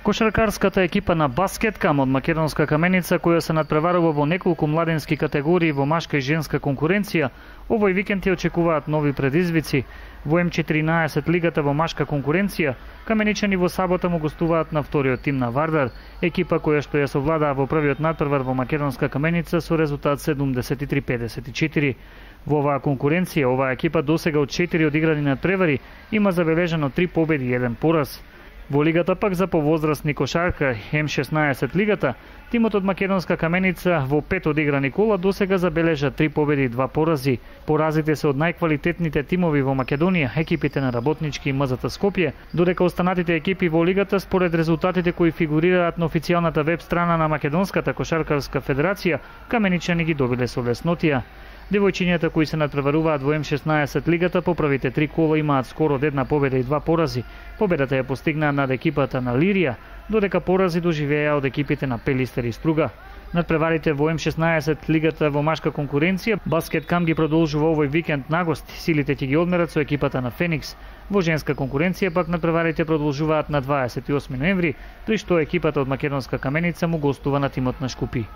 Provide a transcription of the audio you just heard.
Кошаркарската екипа на Баскеткам од македонска Каменица, која се надпреварува во неколку младенски категории во машка и женска конкуренција, овој викенд ја очекуваат нови предизвици. Во М14 лигата во машка конкуренција, каменичани во сабота му гостуваат на вториот тим на Вардар, екипа која што ја совладаа во првиот надпревар во македонска Каменица со резултат 73-54. Во оваа конкуренција, оваа екипа досега од 4 одиграни надпревари има забележано 3 победи и 1 пораз. Во лигата пак за повозрастни кошарка, М16 лигата, тимот од македонска Каменица во 5 одиграни кола досега забележа 3 победи и 2 порази. Поразите се од најквалитетните тимови во Македонија, екипите на Работнички и МЗТ Скопје, додека останатите екипи во лигата според резултатите кои фигурираат на официјалната веб страна на Македонската кошаркарска федерација, каменичани ги добиле со леснотија. Девојчињата кои се надпреваруваат во М16 лигата по првите 3 кола имаат скоро од 1 победа и 2 порази. Победата ја постигнаа над екипата на Лирија, додека порази доживеа од екипите на Пелистер и Струга. Надпреварите во М16 лигата во машка конкуренција, Баскеткам ги продолжува овој викенд нагост, силите ќе ги одмерат со екипата на Феникс. Во женска конкуренција пак надпреварите продолжуваат на 28 ноември, при што екипата од македонска Каменица му гостува на тимот на Шкупи.